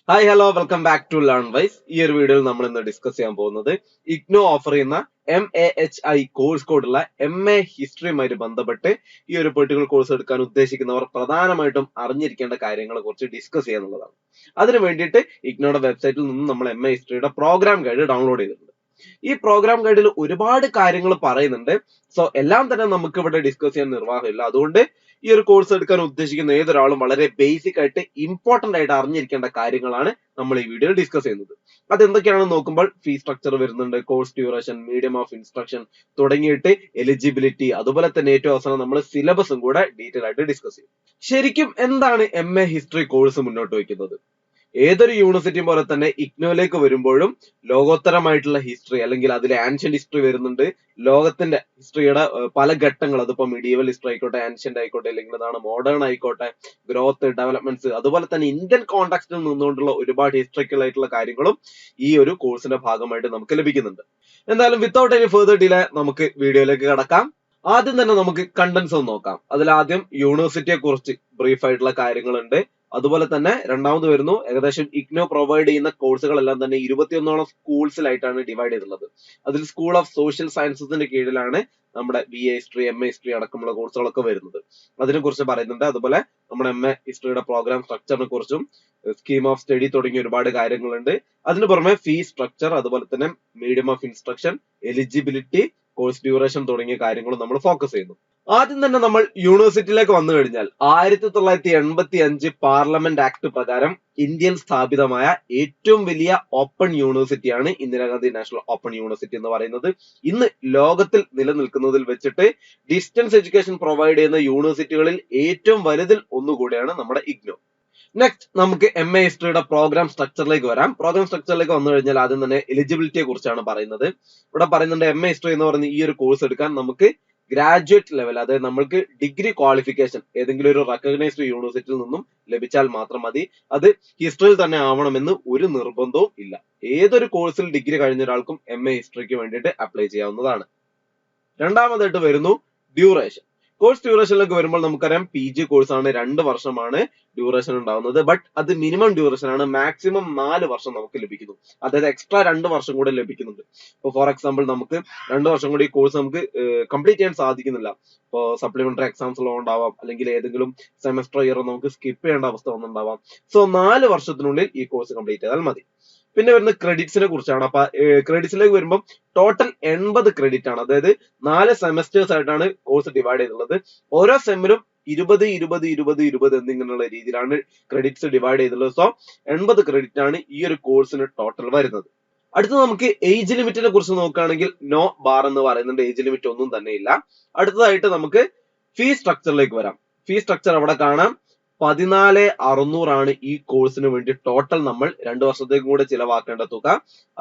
Hi hello welcome back to learn wise. ഈ ഒരു വീഡിയോയിൽ നമ്മൾ ഇന്ന് ഡിസ്കസ് ചെയ്യാൻ പോകുന്നത് ഇഗ്നോ ഓഫർ ചെയ്യുന്ന MAHI കോഴ്സ് കോഡുള്ള MA ഹിസ്റ്ററിയുമായിട്ട് ബന്ധപ്പെട്ട് ഈ ഒരു പെർട്ടിക്കുലർ കോഴ്സ് എടുക്കാൻ ഉദ്ദേശിക്കുന്നവർ പ്രധാനമായിട്ടും അറിഞ്ഞിരിക്കേണ്ട കാര്യങ്ങളെ കുറിച്ച് ഡിസ്കസ് ചെയ്യാന്നുള്ളതാണ്. അതിനു വേണ്ടിയിട്ട് ഇഗ്നോയുടെ വെബ്സൈറ്റിൽ നിന്നും നമ്മൾ MA ഹിസ്റ്ററിയുടെ പ്രോഗ്രാം ഗൈഡ് ഡൗൺലോഡ് ചെയ്തിട്ടുണ്ട്. ഈ പ്രോഗ്രാം ഗൈഡിൽ ഒരുപാട് കാര്യങ്ങൾ പറയുന്നുണ്ട്. സോ എല്ലാം തന്നെ നമുക്ക് ഇവിടെ ഡിസ്കസ് ചെയ്യാൻ നിർവാഹമില്ല. അതുകൊണ്ട് ഈ ഒരു കോഴ്സ് എടുക്കാൻ ഉദ്ദേശിക്കുന്ന ഏതൊരാളും വളരെ ബേസിക് ആയിട്ട് ഇമ്പോർട്ടന്റ് ആയിട്ട് അറിഞ്ഞിരിക്കേണ്ട കാര്യങ്ങളാണ് നമ്മൾ ഈ വീഡിയോയിൽ ഡിസ്കസ് ചെയ്യുന്നത്. അതെന്തൊക്കെയാണെന്ന് നോക്കുമ്പോൾ ഫീസ് സ്ട്രക്ചർ വരുന്നുണ്ട്, course duration, medium of instruction തുടങ്ങിയിട്ട് എലിജിബിലിറ്റി, അതുപോലെ തന്നെ ഏറ്റവും അവസാനം നമ്മൾ സിലബസും കൂടെ ഡീറ്റെയിൽ ആയിട്ട് ഡിസ്കസ് ചെയ്യും. ശരിക്കും എന്താണ് MA ഹിസ്റ്ററി കോഴ്സ് മുന്നോട്ട് വയ്ക്കുന്നത്? ഏതൊരു യൂണിവേഴ്സിറ്റിയും പോലെ തന്നെ ഇഗ്നോയിലേക്ക് വരുമ്പോഴും ലോകോത്തരമായിട്ടുള്ള ഹിസ്റ്ററി അല്ലെങ്കിൽ അതിലെ ആൻഷ്യന്റ് ഹിസ്റ്ററി വരുന്നുണ്ട്. ലോകത്തിന്റെ ഹിസ്റ്ററിയുടെ പല ഘട്ടങ്ങൾ, അതിപ്പോ മിഡീവൽ ഹിസ്റ്ററി ആയിക്കോട്ടെ, ആൻഷ്യന്റ് ആയിക്കോട്ടെ, അല്ലെങ്കിൽ അതാണ് മോഡേൺ ആയിക്കോട്ടെ, ഗ്രോത്ത്, ഡെവലപ്മെന്റ്സ്, അതുപോലെ തന്നെ ഇന്ത്യൻ കോണ്ടാക്സ്റ്റിൽ നിന്നുകൊണ്ടുള്ള ഒരുപാട് ഹിസ്റ്ററിക്കൽ ആയിട്ടുള്ള കാര്യങ്ങളും ഈ ഒരു കോഴ്സിന്റെ ഭാഗമായിട്ട് നമുക്ക് ലഭിക്കുന്നുണ്ട്. എന്തായാലും വിത്തൗട്ട് എനി ഫെർദർ ഡിലേ നമുക്ക് വീഡിയോയിലേക്ക് കടക്കാം. ആദ്യം തന്നെ നമുക്ക് കണ്ടന്റ്സ് ഒന്ന് നോക്കാം. അതിലാദ്യം യൂണിവേഴ്സിറ്റിയെ കുറിച്ച് ബ്രീഫ് ആയിട്ടുള്ള കാര്യങ്ങളുണ്ട്. അതുപോലെ തന്നെ രണ്ടാമത് വരുന്നു ഏകദേശം ഇഗ്നോ പ്രൊവൈഡ് ചെയ്യുന്ന കോഴ്സുകളെല്ലാം തന്നെ 21ഓളം സ്കൂൾസിലായിട്ടാണ് ഡിവൈഡ് ചെയ്തിട്ടുള്ളത്. അതിൽ സ്കൂൾ ഓഫ് സോഷ്യൽ സയൻസസിന്റെ കീഴിലാണ് നമ്മുടെ BA ഹിസ്റ്ററി, MA ഹിസ്റ്ററി അടക്കമുള്ള കോഴ്സുകളൊക്കെ വരുന്നത്. അതിനെ കുറിച്ച് പറയുന്നുണ്ട്. അതുപോലെ നമ്മുടെ MA ഹിസ്റ്ററിയുടെ പ്രോഗ്രാം സ്ട്രക്ചറിനെ കുറിച്ചും സ്കീം ഓഫ് സ്റ്റഡി തുടങ്ങിയ ഒരുപാട് കാര്യങ്ങളുണ്ട്. അതിന് പുറമെ ഫീസ് സ്ട്രക്ചർ, അതുപോലെ തന്നെ medium of instruction, eligibility, course duration തുടങ്ങിയ കാര്യങ്ങളും നമ്മൾ ഫോക്കസ് ചെയ്യുന്നു. ആദ്യം തന്നെ നമ്മൾ യൂണിവേഴ്സിറ്റിയിലേക്ക് വന്നു കഴിഞ്ഞാൽ 1985 പാർലമെന്റ് ആക്ട് പ്രകാരം ഇന്ത്യയിൽ സ്ഥാപിതമായ ഏറ്റവും വലിയ open യൂണിവേഴ്സിറ്റിയാണ് Indira Gandhi national open university എന്ന് പറയുന്നത്. ഇന്ന് ലോകത്തിൽ നിലനിൽക്കുന്നതിൽ വെച്ചിട്ട് ഡിസ്റ്റൻസ് എഡ്യൂക്കേഷൻ പ്രൊവൈഡ് ചെയ്യുന്ന യൂണിവേഴ്സിറ്റികളിൽ ഏറ്റവും വലുതിൽ ഒന്നുകൂടിയാണ് നമ്മുടെ ഇഗ്നോ. നെക്സ്റ്റ് നമുക്ക് MA ഹിസ്റ്ററിയുടെ പ്രോഗ്രാം സ്ട്രക്ചറിലേക്ക് വരാം. പ്രോഗ്രാം സ്ട്രക്ചറിലേക്ക് വന്നു കഴിഞ്ഞാൽ ആദ്യം തന്നെ എലിജിബിലിറ്റിയെ കുറിച്ചാണ് പറയുന്നത്. ഇവിടെ പറയുന്നുണ്ട് MA ഹിസ്റ്ററി എന്ന് പറയുന്ന ഈ ഒരു കോഴ്സ് എടുക്കാൻ നമുക്ക് ഗ്രാജുവേറ്റ് ലെവൽ, അതായത് നമ്മൾക്ക് ഡിഗ്രി ക്വാളിഫിക്കേഷൻ ഏതെങ്കിലും ഒരു റെക്കഗ്നൈസ്ഡ് യൂണിവേഴ്സിറ്റിയിൽ നിന്നും ലഭിച്ചാൽ മാത്രം മതി. അത് ഹിസ്റ്ററിയിൽ തന്നെ ആവണമെന്ന് ഒരു നിർബന്ധവും ഇല്ല. ഏതൊരു കോഴ്സിൽ ഡിഗ്രി കഴിഞ്ഞ ഒരാൾക്കും MA ഹിസ്റ്ററിക്ക് വേണ്ടിയിട്ട് അപ്ലൈ ചെയ്യാവുന്നതാണ്. രണ്ടാമതായിട്ട് വരുന്നു ഡ്യൂറേഷൻ. കോഴ്സ് ഡ്യൂറേഷനിലേക്ക് വരുമ്പോൾ നമുക്കറിയാം PG കോഴ്സ് ആണ്, 2 വർഷമാണ് ഡ്യൂറേഷൻ ഉണ്ടാവുന്നത്. ബട്ട് അത് മിനിമം ഡ്യൂറേഷൻ ആണ്, മാക്സിമം 4 വർഷം നമുക്ക് ലഭിക്കുന്നു. അതായത് എക്സ്ട്രാ 2 വർഷം കൂടെ ലഭിക്കുന്നുണ്ട്. ഇപ്പൊ ഫോർ എക്സാമ്പിൾ നമുക്ക് 2 വർഷം കൂടി ഈ കോഴ്സ് നമുക്ക് കംപ്ലീറ്റ് ചെയ്യാൻ സാധിക്കുന്നില്ല. ഇപ്പൊ സപ്ലിമെന്ററി എക്സാംസ് ഉള്ളതുകൊണ്ടാവാം, അല്ലെങ്കിൽ ഏതെങ്കിലും സെമസ്റ്റർ ഇയർ നമുക്ക് സ്കിപ്പ് ചെയ്യേണ്ട അവസ്ഥ വന്നുണ്ടാവാം. സോ 4 വർഷത്തിനുള്ളിൽ ഈ കോഴ്സ് കംപ്ലീറ്റ് ചെയ്താൽ മതി. പിന്നെ വരുന്ന ക്രെഡിറ്റ്സിനെ കുറിച്ചാണ്. അപ്പൊ ക്രെഡിറ്റ്സിലേക്ക് വരുമ്പോൾ ടോട്ടൽ 80 ക്രെഡിറ്റ് ആണ്. അതായത് 4 സെമസ്റ്റേഴ്സ് ആയിട്ടാണ് കോഴ്സ് ഡിവൈഡ് ചെയ്തിട്ടുള്ളത്. ഓരോ സെമ്മിലും 20 20 20 20 എന്നിങ്ങനെയുള്ള രീതിയിലാണ് ക്രെഡിറ്റ്സ് ഡിവൈഡ് ചെയ്തിട്ടുള്ളത്. സോ 80 ക്രെഡിറ്റ് ആണ് ഈ ഒരു കോഴ്സിന് ടോട്ടൽ വരുന്നത്. അടുത്ത നമുക്ക് ഏജ് ലിമിറ്റിനെ കുറിച്ച് നോക്കുകയാണെങ്കിൽ നോ ബാർ എന്ന് പറയുന്നുണ്ട്, ഏജ് ലിമിറ്റ് ഒന്നും തന്നെ ഇല്ല. അടുത്തതായിട്ട് നമുക്ക് ഫീസ് സ്ട്രക്ചറിലേക്ക് വരാം. ഫീസ് സ്ട്രക്ചർ അവിടെ കാണാം. 14,600 ആണ് ഈ കോഴ്സിന് വേണ്ടി ടോട്ടൽ നമ്മൾ 2 വർഷത്തേക്കും കൂടെ ചിലവാക്കേണ്ട തുക.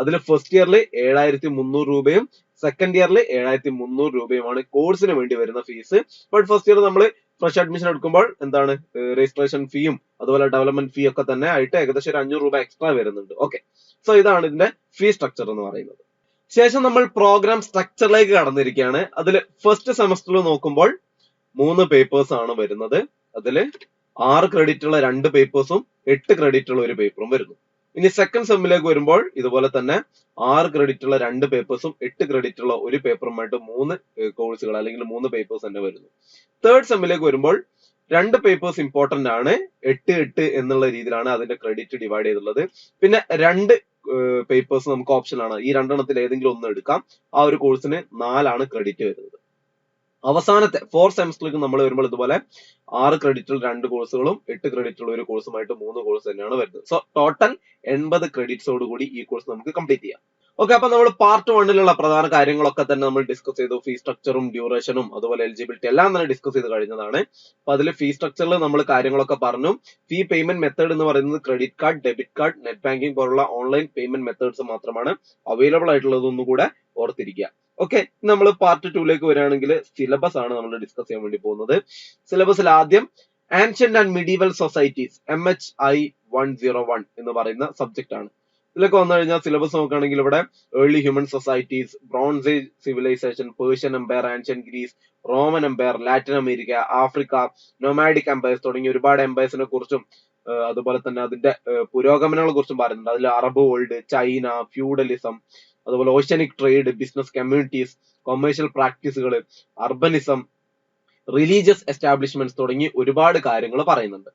അതിൽ ഫസ്റ്റ് ഇയറിൽ 7,300 രൂപയും സെക്കൻഡ് ഇയറിൽ 7,300 രൂപയുമാണ് കോഴ്സിന് വേണ്ടി വരുന്ന ഫീസ്. ബട്ട് ഫസ്റ്റ് ഇയർ നമ്മൾ ഫ്രഷ് അഡ്മിഷൻ എടുക്കുമ്പോൾ എന്താണ് രജിസ്ട്രേഷൻ ഫീയും അതുപോലെ ഡെവലപ്മെന്റ് ഫീ ഒക്കെ തന്നെ ആയിട്ട് ഏകദേശം ഒരു 500 രൂപ എക്സ്ട്രാ വരുന്നുണ്ട്. ഓക്കെ, സോ ഇതാണ് ഇതിന്റെ ഫീ സ്ട്രക്ചർ എന്ന് പറയുന്നത്. ശേഷം നമ്മൾ പ്രോഗ്രാം സ്ട്രക്ചറിലേക്ക് കടന്നിരിക്കുകയാണ്. അതിൽ ഫസ്റ്റ് സെമസ്റ്ററിൽ നോക്കുമ്പോൾ 3 പേപ്പേഴ്സ് ആണ് വരുന്നത്. അതിൽ 6 ക്രെഡിറ്റ് ഉള്ള 2 പേപ്പേഴ്സും 8 ക്രെഡിറ്റ് ഉള്ള 1 പേപ്പറും വരുന്നു. ഇനി സെക്കൻഡ് സെമ്മിലേക്ക് വരുമ്പോൾ ഇതുപോലെ തന്നെ 6 ക്രെഡിറ്റ് ഉള്ള 2 പേപ്പേഴ്സും 8 ക്രെഡിറ്റ് ഉള്ള 1 പേപ്പറുമായിട്ട് 3 കോഴ്സുകൾ അല്ലെങ്കിൽ 3 പേപ്പേഴ്സ് തന്നെ വരുന്നു. തേർഡ് സെമ്മിലേക്ക് വരുമ്പോൾ 2 പേപ്പേഴ്സ് ഇമ്പോർട്ടന്റ് ആണ്, 8 8 എന്നുള്ള രീതിയിലാണ് അതിന്റെ ക്രെഡിറ്റ് ഡിവൈഡ് ചെയ്തിട്ടുള്ളത്. പിന്നെ 2 പേപ്പേഴ്സ് നമുക്ക് ഓപ്ഷൻ ആണ്, ഈ രണ്ടെണ്ണത്തിൽ ഏതെങ്കിലും ഒന്ന് എടുക്കാം. ആ ഒരു കോഴ്സിന് 4 ആണ് ക്രെഡിറ്റ് വരുന്നത്. അവസാനത്തെ 4 സെമസ്റ്ററിലേക്ക് നമ്മൾ വരുമ്പോൾ ഇതുപോലെ 6 ക്രെഡിറ്റിൽ 2 കോഴ്സുകളും 8 ക്രെഡിറ്റ് ഉള്ള 1 കോഴ്സുമായിട്ട് 3 കോഴ്സ് തന്നെയാണ് വരുന്നത്. സോ ടോട്ടൽ 80 ക്രെഡിറ്റ്സോട് കൂടി ഈ കോഴ്സ് നമുക്ക് കംപ്ലീറ്റ് ചെയ്യാം. ഓക്കെ, അപ്പൊ നമ്മൾ പാർട്ട് 1ലുള്ള പ്രധാന കാര്യങ്ങളൊക്കെ തന്നെ നമ്മൾ ഡിസ്കസ് ചെയ്തു. ഫീസ് സ്ട്രക്ചറും ഡ്യൂറേഷനും അതുപോലെ എലിജിബിലിറ്റി എല്ലാം തന്നെ ഡിസ്കസ് ചെയ്ത് കഴിഞ്ഞതാണ്. അപ്പൊ അതിൽ ഫീസ് സ്ട്രക്ചറിൽ നമ്മൾ കാര്യങ്ങളൊക്കെ പറഞ്ഞു. ഫീ പേയ്മെന്റ് മെത്തേഡ് എന്ന് പറയുന്നത് credit card, debit card, net banking പോലുള്ള ഓൺലൈൻ പേയ്മെന്റ് മെത്തേഡ്സ് മാത്രമാണ് അവൈലബിൾ ആയിട്ടുള്ളത് ഒന്നുകൂടെ ഓർത്തിരിക്കുക. ഓക്കെ, നമ്മൾ പാർട്ട് 2ലേക്ക് വരികയാണെങ്കിൽ സിലബസ് ആണ് നമ്മൾ ഡിസ്കസ് ചെയ്യാൻ വേണ്ടി പോകുന്നത്. സിലബസിൽ ആദ്യം ancient and medieval societies MHI 101 എന്ന് പറയുന്ന സബ്ജക്ട് ആണ്. ഇതിലൊക്കെ വന്നു കഴിഞ്ഞാൽ സിലബസ് നോക്കുകയാണെങ്കിൽ ഇവിടെ early human societies, bronze age civilisation, Persian empire, ancient Greece, Roman empire, Latin America, Africa, nomadic empires തുടങ്ങിയ ഒരുപാട് എംപയർസിനെ കുറിച്ചും അതുപോലെ തന്നെ അതിന്റെ പുരോഗമനങ്ങളെ കുറിച്ചും പറയുന്നുണ്ട്. അതിൽ അറബ് വേൾഡ്, ചൈന, ഫ്യൂഡലിസം, അതുപോലെ oceanic trade, business communities, commercial പ്രാക്ടീസുകൾ, അർബനിസം, റിലീജിയസ് എസ്റ്റാബ്ലിഷ്മെന്റ്സ് തുടങ്ങി ഒരുപാട് കാര്യങ്ങൾ പറയുന്നുണ്ട്.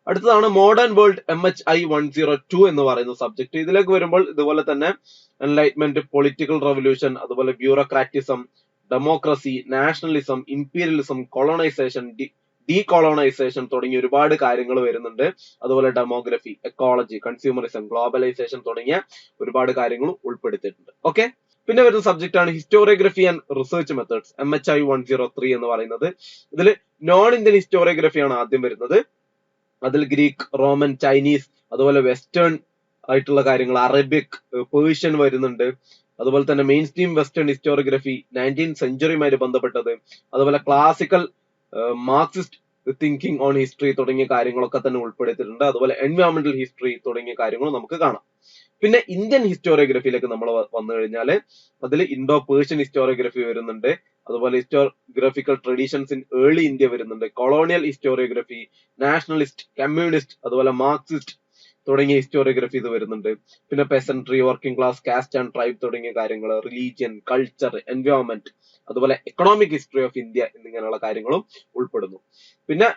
അടുത്തതാണ് മോഡേൺ വേൾഡ് MHI 102 എന്ന് പറയുന്ന സബ്ജക്ട്. ഇതിലേക്ക് വരുമ്പോൾ ഇതുപോലെ തന്നെ എൻലൈറ്റ്മെന്റ്, പൊളിറ്റിക്കൽ റവല്യൂഷൻ, അതുപോലെ ബ്യൂറോക്രാറ്റിസം, ഡെമോക്രസി, നാഷണലിസം, ഇംപീരിയലിസം, കൊളോണൈസേഷൻ, ഡീകോളോണൈസേഷൻ തുടങ്ങിയ ഒരുപാട് കാര്യങ്ങൾ വരുന്നുണ്ട്. അതുപോലെ ഡെമോഗ്രഫി, എക്കോളജി, കൺസ്യൂമറിസം, ഗ്ലോബലൈസേഷൻ തുടങ്ങിയ ഒരുപാട് കാര്യങ്ങളും ഉൾപ്പെടുത്തിയിട്ടുണ്ട്. ഓക്കെ, പിന്നെ വരുന്ന സബ്ജക്ട് ആണ് historiography and research methods, MHI 103 എന്ന് പറയുന്നത്. ഇതിൽ നോൺ ഇന്ത്യൻ ഹിസ്റ്റോറിയോഗ്രഫി ആണ് ആദ്യം വരുന്നത്. അതിൽ ഗ്രീക്ക്, റോമൻ, ചൈനീസ്, അതുപോലെ വെസ്റ്റേൺ ആയിട്ടുള്ള കാര്യങ്ങൾ, അറബിക്, പേർഷ്യൻ വരുന്നുണ്ട്. അതുപോലെ തന്നെ main stream western historiography, 19th സെഞ്ചുറിയുമായി ബന്ധപ്പെട്ടത്, അതുപോലെ classical Marxist thinking on history തുടങ്ങിയ കാര്യങ്ങളൊക്കെ തന്നെ ഉൾപ്പെടുത്തിയിട്ടുണ്ട്. അതുപോലെ എൻവയോൺമെന്റൽ ഹിസ്റ്ററി തുടങ്ങിയ കാര്യങ്ങളും നമുക്ക് കാണാം. പിന്നെ ഇന്ത്യൻ ഹിസ്റ്റോറിയോഗ്രഫിയിലേക്ക് നമ്മൾ വന്നു കഴിഞ്ഞാൽ അതിൽ ഇൻഡോ പേർഷ്യൻ ഹിസ്റ്റോറിയോഗ്രഫി വരുന്നുണ്ട്. അതുപോലെ historiographical traditions in early India വരുന്നുണ്ട്. കൊളോണിയൽ ഹിസ്റ്റോറിയോഗ്രഫി, നാഷണലിസ്റ്റ്, കമ്മ്യൂണിസ്റ്റ്, അതുപോലെ മാർക്സിസ്റ്റ് തുടങ്ങിയ ഹിസ്റ്റോറിയോഗ്രഫി ഇത് വരുന്നുണ്ട്. പിന്നെ peasantry, working class, caste and tribe തുടങ്ങിയ കാര്യങ്ങൾ, റിലീജിയൻ, കൾച്ചർ, എൻവയോൺമെന്റ്, അതുപോലെ എക്കണോമിക് ഹിസ്റ്ററി ഓഫ് ഇന്ത്യ എന്നിങ്ങനെയുള്ള കാര്യങ്ങളും ഉൾപ്പെടുന്നു. പിന്നെ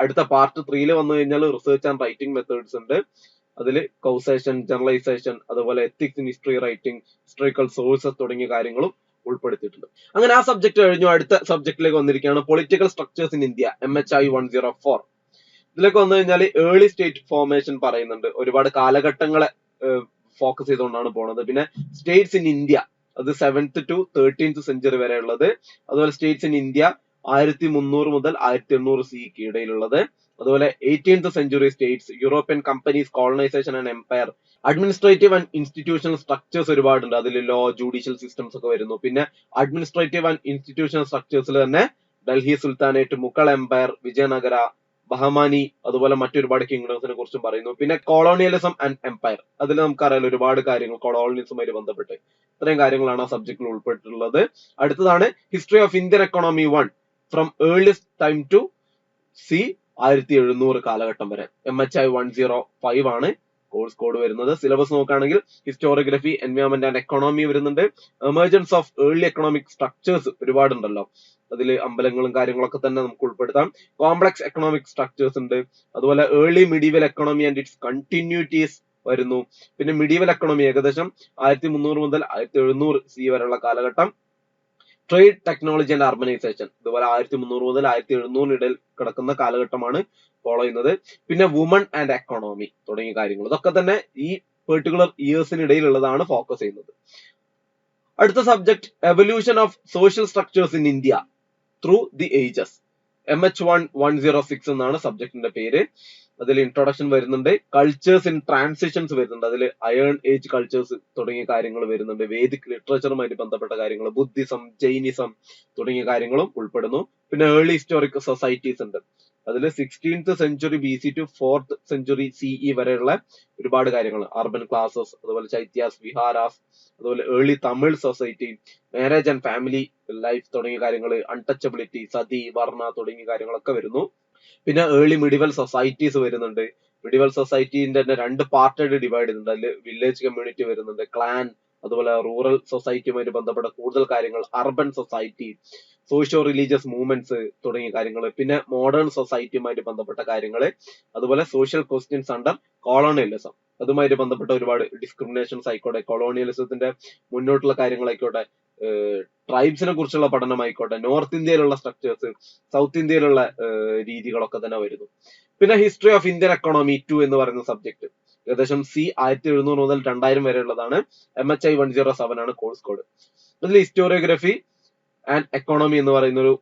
അടുത്ത പാർട്ട് 3 വന്നു കഴിഞ്ഞാൽ റിസർച്ച് ആൻഡ് റൈറ്റിംഗ് മെത്തേഡ്സ് ഉണ്ട്. അതിൽ കൗസേഷൻ, ജനറലൈസേഷൻ, അതുപോലെ ethics in history writing, historical sources തുടങ്ങിയ കാര്യങ്ങളും ഉൾപ്പെടുത്തിയിട്ടുണ്ട്. അങ്ങനെ ആ സബ്ജക്ട് കഴിഞ്ഞു. അടുത്ത സബ്ജക്റ്റിലേക്ക് വന്നിരിക്കുകയാണ് political structures in India, MHI 104. ഇതിലേക്ക് വന്നു കഴിഞ്ഞാൽ ഏർലി സ്റ്റേറ്റ് ഫോർമേഷൻ പറയുന്നുണ്ട്. ഒരുപാട് കാലഘട്ടങ്ങളെ ഫോക്കസ് ചെയ്തുകൊണ്ടാണ് പോണത്. പിന്നെ സ്റ്റേറ്റ്സ് ഇൻ ഇന്ത്യ, അത് 7th to 13th സെഞ്ചുറി വരെ ഉള്ളത്. അതുപോലെ സ്റ്റേറ്റ്സ് ഇൻ ഇന്ത്യ 1300 മുതൽ 1800 CE ഇടയിലുള്ളത്. അതുപോലെ 18th century states, European companies, colonisation and empire, administrative and institutional structures ഒരുപാടുണ്ട്. അതിൽ ലോ, ജുഡീഷ്യൽ സിസ്റ്റംസ് ഒക്കെ വരുന്നു. പിന്നെ അഡ്മിനിസ്ട്രേറ്റീവ് ആൻഡ് ഇൻസ്റ്റിറ്റ്യൂഷണൽ സ്ട്രക്ചേഴ്സിൽ തന്നെ ഡൽഹി സുൽത്താനേറ്റ്, മുഗൾ എംപയർ, വിജയനഗര, ബഹമാനി, അതുപോലെ മറ്റൊരുപാട് കിങ്ഡംസിനെ കുറിച്ചും പറയുന്നു. പിന്നെ കൊളോണിയലിസം ആൻഡ് എംപയർ, അതിൽ നമുക്കറിയാം ഒരുപാട് കാര്യങ്ങൾ കൊളോണിയലിസവുമായി ബന്ധപ്പെട്ട്. ഇത്രയും കാര്യങ്ങളാണ് ആ സബ്ജക്റ്റിൽ ഉൾപ്പെട്ടിട്ടുള്ളത്. അടുത്തതാണ് history of Indian economy 1 from earliest time to C 1700 കാലഘട്ടം വരെ. MHI 105 ആണ് കോഴ്സ് കോഡ് വരുന്നത്. സിലബസ് നോക്കുകയാണെങ്കിൽ ഹിസ്റ്റോറിയോഗ്രഫി, എൻവയോൺമെന്റ് ആൻഡ് എക്കണോമി വരുന്നുണ്ട്. Emergence of early economic structures ഒരുപാടുണ്ടല്ലോ, അതിൽ അമ്പലങ്ങളും കാര്യങ്ങളൊക്കെ തന്നെ നമുക്ക് ഉൾപ്പെടുത്താം. കോംപ്ലക്സ് എക്കണോമിക് സ്ട്രക്ചേഴ്സ് ഉണ്ട്. അതുപോലെ early medieval economy and its continuities വരുന്നു. പിന്നെ മിഡീവൽ എക്കണോമി ഏകദേശം 1300 മുതൽ 1700 CE വരെയുള്ള കാലഘട്ടം. ട്രേഡ്, ടെക്നോളജി ആൻഡ് അർബനൈസേഷൻ, ഇതുപോലെ 1300 മുതൽ 1700 ഇടയിൽ കിടക്കുന്ന കാലഘട്ടമാണ് ഫോളോ ചെയ്യുന്നത്. പിന്നെ വുമൺ ആൻഡ് എക്കണോമി തുടങ്ങിയ കാര്യങ്ങൾ, ഇതൊക്കെ തന്നെ ഈ പെർട്ടിക്കുലർ ഇയേഴ്സിനിടയിലുള്ളതാണ് ഫോക്കസ് ചെയ്യുന്നത്. അടുത്ത subject evolution of social structures in India through the ages, MH1 106 എന്നാണ് സബ്ജക്റ്റിന്റെ പേര്. അതിൽ ഇൻട്രൊഡക്ഷൻ വരുന്നുണ്ട്. കൾച്ചേഴ്സ് ഇൻ ട്രാൻസിഷൻസ് വരുന്നുണ്ട്. അതിൽ അയൺ ഏജ് കൾച്ചേഴ്സ് തുടങ്ങിയ കാര്യങ്ങൾ വരുന്നുണ്ട്. വേദിക് ലിറ്ററേച്ചറുമായിട്ട് ബന്ധപ്പെട്ട കാര്യങ്ങൾ, ബുദ്ധിസം, ജൈനിസം തുടങ്ങിയ കാര്യങ്ങളും ഉൾപ്പെടുന്നു. പിന്നെ ഏർലി ഹിസ്റ്റോറിക് സൊസൈറ്റീസ് ഉണ്ട്. അതിൽ 16th century BC to 4th century CE വരെയുള്ള ഒരുപാട് കാര്യങ്ങൾ, അർബൻ ക്ലാസസ്, അതുപോലെ ചൈത്യാസ്, വിഹാരാസ്, അതുപോലെ early Tamil society, marriage and family life തുടങ്ങിയ കാര്യങ്ങൾ, അൺടച്ചബിലിറ്റി, സതി, വർണ്ണ തുടങ്ങിയ കാര്യങ്ങളൊക്കെ വരുന്നു. പിന്നെ ഏർലി മിഡിവൽ സൊസൈറ്റീസ് വരുന്നുണ്ട്. മിഡിവൽ സൊസൈറ്റീന്റെ തന്നെ 2 പാർട്ടായിട്ട് ഡിവൈഡ് ചെയ്തിട്ടുണ്ട്. അതിൽ വില്ലേജ് കമ്മ്യൂണിറ്റി വരുന്നുണ്ട്, ക്ലാൻ, അതുപോലെ റൂറൽ സൊസൈറ്റിയുമായിട്ട് ബന്ധപ്പെട്ട കൂടുതൽ കാര്യങ്ങൾ, urban society, socio religious movements തുടങ്ങിയ കാര്യങ്ങൾ, പിന്നെ മോഡേൺ സൊസൈറ്റിയുമായിട്ട് ബന്ധപ്പെട്ട കാര്യങ്ങൾ, അതുപോലെ സോഷ്യൽ ക്വസ്റ്റ്യൻസ് അണ്ടർ കോളോണിയലിസം, അതുമായിട്ട് ബന്ധപ്പെട്ട ഒരുപാട് ഡിസ്ക്രിമിനേഷൻസ് ആയിക്കോട്ടെ, കൊളോണിയലിസത്തിന്റെ മുന്നോട്ടുള്ള കാര്യങ്ങളായിക്കോട്ടെ, ട്രൈബ്സിനെ കുറിച്ചുള്ള പഠനമായിക്കോട്ടെ, നോർത്ത് ഇന്ത്യയിലുള്ള സ്ട്രക്ചേഴ്സ്, സൗത്ത് ഇന്ത്യയിലുള്ള രീതികളൊക്കെ തന്നെ വരുന്നു. പിന്നെ ഹിസ്റ്ററി ഓഫ് ഇന്ത്യൻ എക്കണോമി 2 എന്ന് പറയുന്ന സബ്ജക്ട് ഏകദേശം C 1700 മുതൽ 2000 വരെ ഉള്ളതാണ്. MHI 107 ആണ് കോഴ്സ് കോഡ്. അതിൽ ഹിസ്റ്റോറിയോഗ്രഫി ആൻഡ് എക്കോണമി എന്ന് പറയുന്ന ഒരു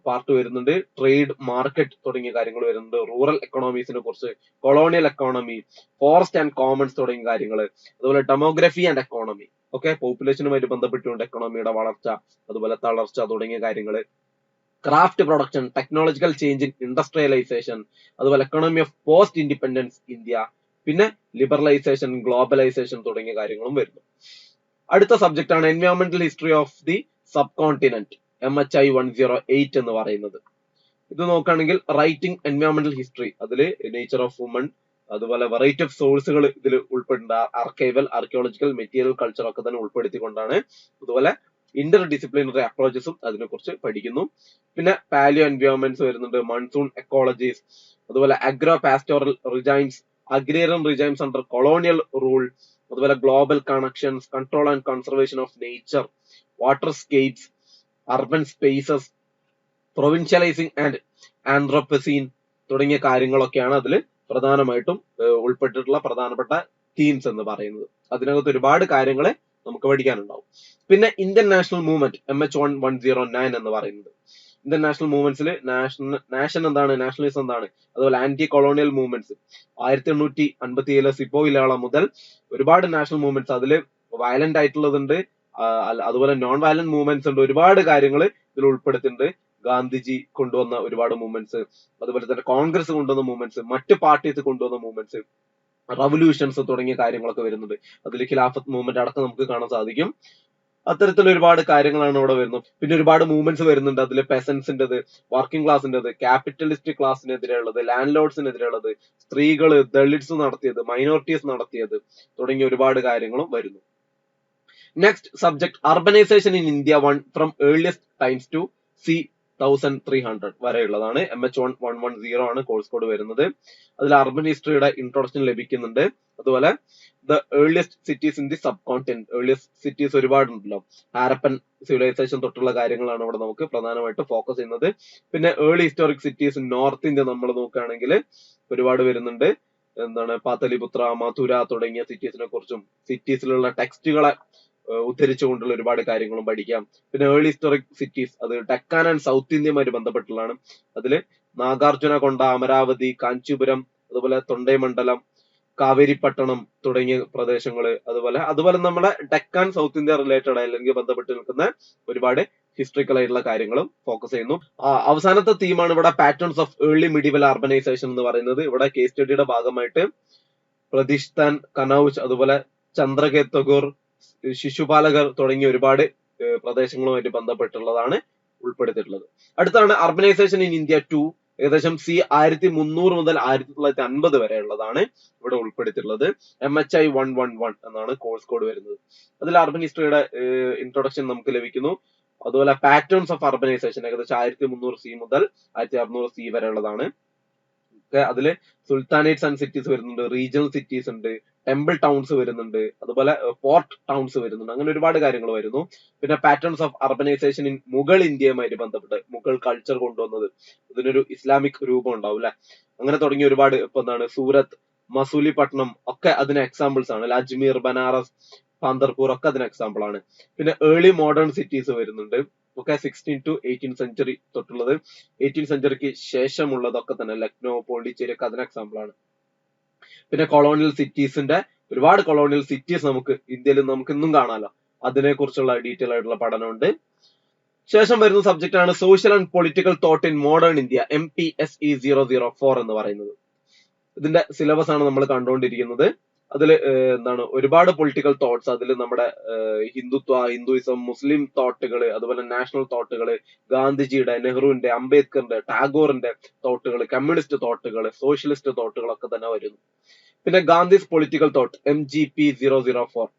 പാർട്ട് വരുന്നുണ്ട്. ട്രേഡ്, മാർക്കറ്റ് തുടങ്ങിയ കാര്യങ്ങൾ വരുന്നുണ്ട്. റൂറൽ എക്കണോമീസിനെ കുറിച്ച്, colonial economy, forest and commons തുടങ്ങിയ കാര്യങ്ങൾ, അതുപോലെ ഡെമോഗ്രഫി ആൻഡ് എക്കോണമി, ഓക്കെ, പോപ്പുലേഷനുമായിട്ട് ബന്ധപ്പെട്ടുകൊണ്ട് എക്കണോമിയുടെ വളർച്ച, അതുപോലെ തളർച്ച തുടങ്ങിയ കാര്യങ്ങൾ, craft production, technological change in industrialisation, അതുപോലെ economy of post independence India, പിന്നെ ലിബറലൈസേഷൻ, ഗ്ലോബലൈസേഷൻ തുടങ്ങിയ കാര്യങ്ങളും വരുന്നു. അടുത്ത സബ്ജക്ട് ആണ് എൻവയോൺമെന്റൽ history of the subcontinent, MHI 108 എന്ന് പറയുന്നത്. ഇത് നോക്കുകയാണെങ്കിൽ റൈറ്റിംഗ് എൻവയോൺമെന്റൽ ഹിസ്റ്ററി, അതിൽ നേച്ചർ ഓഫ് വുമൺ, അതുപോലെ വെറൈറ്റി ഓഫ് സോഴ്സുകൾ ഇതിൽ ഉൾപ്പെടുന്നുണ്ട്. ആർക്കൈവൽ, ആർക്കിയോളജിക്കൽ, മെറ്റീരിയൽ, കൾച്ചർ ഒക്കെ തന്നെ ഉൾപ്പെടുത്തിക്കൊണ്ടാണ്. അതുപോലെ ഇന്റർ ഡിസിപ്ലിനറി അപ്രോച്ചസും അതിനെക്കുറിച്ച് പഠിക്കുന്നു. പിന്നെ പാലിയോ എൻവയോൺമെന്റ്സ് വരുന്നുണ്ട്, മൺസൂൺ എക്കോളജീസ്, അതുപോലെ agro pastoral regimes, agrarian regimes under colonial rule, അതുപോലെ global connections, control and conservation of nature, waterscapes, urban spaces, provincialising and Anthropocene തുടങ്ങിയ കാര്യങ്ങളൊക്കെയാണ് അതിൽ പ്രധാനമായിട്ടും ഉൾപ്പെട്ടിട്ടുള്ള പ്രധാനപ്പെട്ട തീംസ് എന്ന് പറയുന്നത്. അതിനകത്ത് ഒരുപാട് കാര്യങ്ങൾ നമുക്ക് പഠിക്കാനുണ്ടാവും. പിന്നെ ഇന്ത്യൻ നാഷണൽ മൂവ്മെന്റ് MH1109 എന്ന് പറയുന്നത്, ഇന്ത്യൻ നാഷണൽ മൂവ്മെന്റ്സിൽ നാഷൻ എന്താണ്, നാഷണലിസം എന്താണ്, അതുപോലെ ആന്റി കൊളോണിയൽ മൂവ്മെന്റ്സ് 1857 സിപ്പോ വിലാള മുതൽ ഒരുപാട് നാഷണൽ മൂവ്മെന്റ്സ്, അതിൽ വയലന്റ് ആയിട്ടുള്ളതുണ്ട്, അതുപോലെ നോൺ വയലന്റ് മൂവ്മെന്റ്സ് ഉണ്ട്. ഒരുപാട് കാര്യങ്ങൾ ഇതിൽ ഉൾപ്പെടുത്തിയിട്ടുണ്ട്. ഗാന്ധിജി കൊണ്ടുവന്ന ഒരുപാട് മൂവ്മെന്റ്സ്, അതുപോലെ തന്നെ കോൺഗ്രസ് കൊണ്ടുവന്ന മൂവ്മെന്റ്സ്, മറ്റ് പാർട്ടീസ് കൊണ്ടുവന്ന മൂവ്മെന്റ്സ്, റവല്യൂഷൻസ് തുടങ്ങിയ കാര്യങ്ങളൊക്കെ വരുന്നുണ്ട്. അതിൽ ഖിലാഫത്ത് മൂവ്മെന്റ് അടക്കം നമുക്ക് കാണാൻ സാധിക്കും. അത്തരത്തിൽ ഒരുപാട് കാര്യങ്ങളാണ് ഇവിടെ വരുന്നത്. പിന്നെ ഒരുപാട് മൂവ്മെന്റ്സ് വരുന്നുണ്ട്. അതിൽ പെസൻസിന്റേത്, വർക്കിംഗ് ക്ലാസിന്റേത്, ക്യാപിറ്റലിസ്റ്റ് ക്ലാസിനെതിരെയുള്ളത്, ലാൻഡ് ലോഡ്സിനെതിരെയുള്ളത്, സ്ത്രീകള്, ദളിറ്റ്സ് നടത്തിയത്, മൈനോറിറ്റീസ് നടത്തിയത് തുടങ്ങിയ ഒരുപാട് കാര്യങ്ങളും വരുന്നു. Next subject urbanisation in India from earliest times to c 1300 വരെയുള്ളതാണ്. MH1110 ആണ് കോഴ്സ് കോഡ് വരുന്നത്. അതിൽ അർബൻ ഹിസ്റ്ററിയുടെ ഇൻട്രൊഡക്ഷൻ ലഭിക്കുന്നുണ്ട്. അതുപോലെ the earliest cities in the subcontinent, earliest cities ഒരുപാടുണ്ടല്ലോ, ഹാരപ്പൻ സിവിലൈസേഷൻ തൊട്ടുള്ള കാര്യങ്ങളാണ് ഇവിടെ നമുക്ക് പ്രധാനമായിട്ട് ഫോക്കസ് ചെയ്യുന്നത്. പിന്നെ early historic cities north India നമ്മൾ നോക്കുകയാണെങ്കിൽ ഒരുപാട് വരുന്നുണ്ട്. എന്താണ്, പാതലിപുത്ര, മഥുര തുടങ്ങിയ സിറ്റീസിനെ കുറിച്ചും സിറ്റീസിലുള്ള ടെക്സ്റ്റുകളെ ഉദ്ധരിച്ചുകൊണ്ടുള്ള ഒരുപാട് കാര്യങ്ങളും പഠിക്കാം. പിന്നെ ഏർലി ഹിസ്റ്റോറിക് സിറ്റീസ് അത് ഡെക്കാൻ ആൻഡ് സൗത്ത് ഇന്ത്യയുമായി ബന്ധപ്പെട്ടുള്ളതാണ്. അതിൽ നാഗാർജുന കൊണ്ട, അമരാവതി, കാഞ്ചീപുരം, അതുപോലെ തൊണ്ടൈമണ്ഡലം, കാവേരിപ്പട്ടണം തുടങ്ങിയ പ്രദേശങ്ങള്, അതുപോലെ നമ്മുടെ ഡെക്കാൻ സൗത്ത് ഇന്ത്യ റിലേറ്റഡ് അല്ലെങ്കിൽ ബന്ധപ്പെട്ട് നിൽക്കുന്ന ഒരുപാട് ഹിസ്റ്ററിക്കൽ ആയിട്ടുള്ള കാര്യങ്ങളും ഫോക്കസ് ചെയ്യുന്നു. അവസാനത്തെ തീമാണ് ഇവിടെ patterns of early medieval urbanisation എന്ന് പറയുന്നത്. ഇവിടെ കേസ് സ്റ്റഡിയുടെ ഭാഗമായിട്ട് പ്രതിഷ്ഠാൻ, കനൌജ്, അതുപോലെ ചന്ദ്രകേതഗോർ, ശിശുപാലകർ തുടങ്ങിയ ഒരുപാട് പ്രദേശങ്ങളുമായിട്ട് ബന്ധപ്പെട്ടുള്ളതാണ് ഉൾപ്പെടുത്തിയിട്ടുള്ളത്. അടുത്താണ് അർബനൈസേഷൻ ഇൻ ഇന്ത്യ 2, ഏകദേശം C 1300 മുതൽ 1950 വരെ ഉള്ളതാണ് ഇവിടെ ഉൾപ്പെടുത്തിയിട്ടുള്ളത്. MHI111 എന്നാണ് കോഴ്സ് കോഡ് വരുന്നത്. അതിൽ അർബൻ ഹിസ്റ്ററിയുടെ ഇൻട്രൊഡക്ഷൻ നമുക്ക് ലഭിക്കുന്നു. അതുപോലെ പാറ്റേൺസ് ഓഫ് അർബനൈസേഷൻ ഏകദേശം 1300 C മുതൽ 1600 C വരെ ഉള്ളതാണ്. അതില് സുൽത്താനേറ്റ്സ് ആൻഡ് സിറ്റീസ് വരുന്നുണ്ട്, റീജിയണൽ സിറ്റീസ് ഉണ്ട്, ടെമ്പിൾ ടൗൺസ് വരുന്നുണ്ട്, അതുപോലെ പോർട്ട് ടൗൺസ് വരുന്നുണ്ട്. അങ്ങനെ ഒരുപാട് കാര്യങ്ങൾ വരുന്നു. പിന്നെ patterns of urbanisation in Mughal ഇന്ത്യയുമായിട്ട് ബന്ധപ്പെട്ട് മുഗൾ കൾച്ചർ കൊണ്ടുവന്നത്, ഇതിനൊരു ഇസ്ലാമിക് രൂപം ഉണ്ടാവും അല്ലെ, അങ്ങനെ തുടങ്ങിയ ഒരുപാട്, ഇപ്പൊ എന്താണ്, സൂറത്ത്, മസൂലിപട്ടണം ഒക്കെ അതിന് എക്സാമ്പിൾസ് ആണ്. അജ്മീർ, ബനാറസ്, പാന്തർപൂർ ഒക്കെ അതിന് എക്സാമ്പിൾ ആണ്. പിന്നെ ഏർലി മോഡേൺ സിറ്റീസ് വരുന്നുണ്ട്, ഒക്കെ 16 to 18 സെഞ്ചുറി തൊട്ടുള്ളത്. 18 സെഞ്ചുറിക്ക് ശേഷമുള്ളതൊക്കെ തന്നെ ലക്നോ, പോണ്ടിച്ചേരി ഒക്കെ അതിന് എക്സാമ്പിൾ ആണ്. പിന്നെ കൊളോണിയൽ സിറ്റീസിന്റെ ഒരുപാട് കൊളോണിയൽ സിറ്റീസ് നമുക്ക് ഇന്ത്യയിൽ നമുക്ക് ഇന്നും കാണാമല്ലോ, അതിനെ കുറിച്ചുള്ള ഡീറ്റെയിൽ ആയിട്ടുള്ള പഠനമുണ്ട്. ശേഷം വരുന്ന സബ്ജക്ട് ആണ് social and political thought in modern India, MPSE 004 എന്ന് പറയുന്നത്. ഇതിന്റെ സിലബസ് ആണ് നമ്മൾ കണ്ടുകൊണ്ടിരിക്കുന്നത്. അതിൽ എന്താണ്, ഒരുപാട് പൊളിറ്റിക്കൽ തോട്ട്സ്, അതിൽ നമ്മുടെ ഹിന്ദുയിസം, മുസ്ലിം തോട്ടുകള്, അതുപോലെ നാഷണൽ തോട്ടുകള്, ഗാന്ധിജിയുടെ, നെഹ്റുവിന്റെ, അംബേദ്കറിന്റെ, ടാഗോറിന്റെ തോട്ടുകൾ, കമ്മ്യൂണിസ്റ്റ് തോട്ടുകൾ, സോഷ്യലിസ്റ്റ് തോട്ടുകളൊക്കെ തന്നെ വരുന്നു. പിന്നെ ഗാന്ധിസ് പൊളിറ്റിക്കൽ തോട്ട് MGP 004,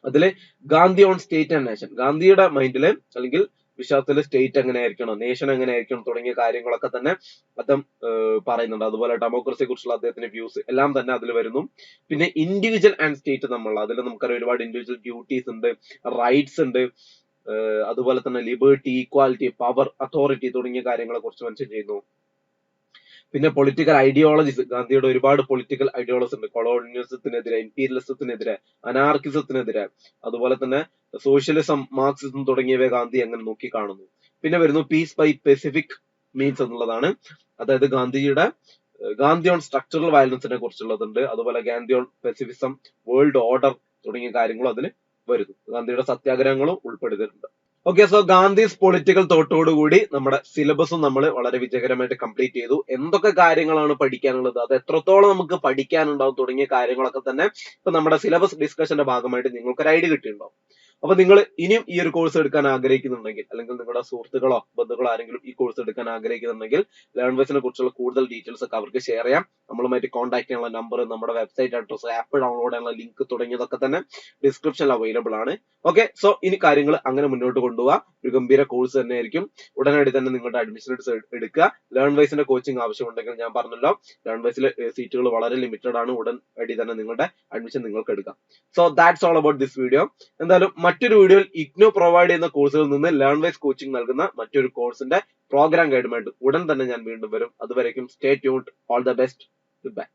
അതില് Gandhi on state and nation, ഗാന്ധിയുടെ മൈൻഡില് അല്ലെങ്കിൽ വിശ്വാസത്തില് സ്റ്റേറ്റ് എങ്ങനെയായിരിക്കണം, നേഷൻ എങ്ങനെയായിരിക്കണം തുടങ്ങിയ കാര്യങ്ങളൊക്കെ തന്നെ അദ്ദേഹം പറയുന്നുണ്ട്. അതുപോലെ ഡെമോക്രസിയെ കുറിച്ചുള്ള അദ്ദേഹത്തിന്റെ വ്യൂസ് എല്ലാം തന്നെ അതിൽ വരുന്നു. പിന്നെ ഇൻഡിവിജ്വൽ ആൻഡ് സ്റ്റേറ്റ് നമ്മളുള്ള, അതിൽ നമുക്കറിയാം ഒരുപാട് ഇൻഡിവിജ്വൽ ഡ്യൂട്ടീസ് ഉണ്ട്, റൈറ്റ്സ് ഉണ്ട്, അതുപോലെ തന്നെ ലിബർട്ടി, ഈക്വാലിറ്റി, പവർ, അതോറിറ്റി തുടങ്ങിയ കാര്യങ്ങളെ കുറിച്ച് മെൻഷൻ ചെയ്യുന്നു. പിന്നെ പൊളിറ്റിക്കൽ ഐഡിയോളജീസ്, ഗാന്ധിയുടെ ഒരുപാട് പൊളിറ്റിക്കൽ ഐഡിയോളജീസ് ഉണ്ട്. കൊളോണിയലിസത്തിനെതിരെ, ഇമ്പീരിയലിസത്തിനെതിരെ, അനാർക്കിസത്തിനെതിരെ, അതുപോലെ തന്നെ സോഷ്യലിസം, മാർക്സിസം തുടങ്ങിയവ ഗാന്ധി അങ്ങനെ നോക്കി കാണുന്നു. പിന്നെ വരുന്നു പീസ് ബൈ പെസിഫിക് മീൻസ് എന്നുള്ളതാണ്. അതായത് ഗാന്ധി ഓൺ സ്ട്രക്ചറൽ വയലൻസിനെ കുറിച്ചുള്ളതുണ്ട്. അതുപോലെ ഗാന്ധി ഓൺ പെസിഫിസം, വേൾഡ് ഓർഡർ തുടങ്ങിയ കാര്യങ്ങളും അതിൽ വരുന്നു. ഗാന്ധിയുടെ സത്യാഗ്രഹങ്ങളും ഉൾപ്പെടുത്തിയിട്ടുണ്ട്. ഓക്കെ, സോ ഗാന്ധിസ് പൊളിറ്റിക്കൽ തോട്ടോടുകൂടി നമ്മുടെ സിലബസും നമ്മൾ വളരെ വിജയകരമായിട്ട് കംപ്ലീറ്റ് ചെയ്തു. എന്തൊക്കെ കാര്യങ്ങളാണ് പഠിക്കാനുള്ളത്, അത് എത്രത്തോളം നമുക്ക് പഠിക്കാനുണ്ടാവും തുടങ്ങിയ കാര്യങ്ങളൊക്കെ തന്നെ ഇപ്പൊ നമ്മുടെ സിലബസ് ഡിസ്കഷന്റെ ഭാഗമായിട്ട് നിങ്ങൾക്ക് ഒരു ഐഡിയ കിട്ടിയിട്ടുണ്ടാവും. അപ്പൊ നിങ്ങൾ ഇനിയും ഈ ഒരു കോഴ്സ് എടുക്കാൻ ആഗ്രഹിക്കുന്നുണ്ടെങ്കിൽ, അല്ലെങ്കിൽ നിങ്ങളുടെ സുഹൃത്തുക്കളോ ബന്ധുക്കളോ ആരെങ്കിലും ഈ കോഴ്സ് എടുക്കാൻ ആഗ്രഹിക്കുന്നുണ്ടെങ്കിൽ, ലേൺവൈസിനെ കുറിച്ചുള്ള കൂടുതൽ ഡീറ്റെയിൽസ് ഒക്കെ അവർക്ക് ഷെയർ ചെയ്യാം. നമ്മളുമായിട്ട് കോൺടാക്ട് ചെയ്യാനുള്ള നമ്പർ, നമ്മുടെ വെബ്സൈറ്റ് അഡ്രസ്, ആപ്പ് ഡൗൺലോഡ് ചെയ്യാനുള്ള ലിങ്ക് തുടങ്ങിയതൊക്കെ തന്നെ ഡിസ്ക്രിപ്ഷനിൽ അവൈലബിൾ ആണ്. ഓക്കെ, സോ ഇനി കാര്യങ്ങൾ അങ്ങനെ മുന്നോട്ട് കൊണ്ടുപോകാം. ഒരു ഗംഭീര കോഴ്സ് തന്നെയായിരിക്കും. ഉടനടി തന്നെ നിങ്ങളുടെ അഡ്മിഷൻ എടുക്കുക. ലേൺവൈസിന്റെ കോച്ചിങ് ആവശ്യമുണ്ടെങ്കിൽ ഞാൻ പറഞ്ഞല്ലോ, ലേൺവൈസിൽ സീറ്റുകൾ വളരെ ലിമിറ്റഡ് ആണ്. ഉടനടി തന്നെ നിങ്ങളുടെ അഡ്മിഷൻ നിങ്ങൾക്ക് എടുക്കാം. So that's all about this video. എന്തായാലും മറ്റൊരു വീഡിയോയിൽ ഇഗ്നോ പ്രൊവൈഡ് ചെയ്യുന്ന കോഴ്സുകളിൽ നിന്ന് ലേൺവൈസ് കോച്ചിങ് നൽകുന്ന മറ്റൊരു കോഴ്സിന്റെ പ്രോഗ്രാം ഗൈഡുമായിട്ട് ഉടൻ തന്നെ ഞാൻ വീണ്ടും വരും. അതുവരേക്കും stay tuned. All the best. Good bye.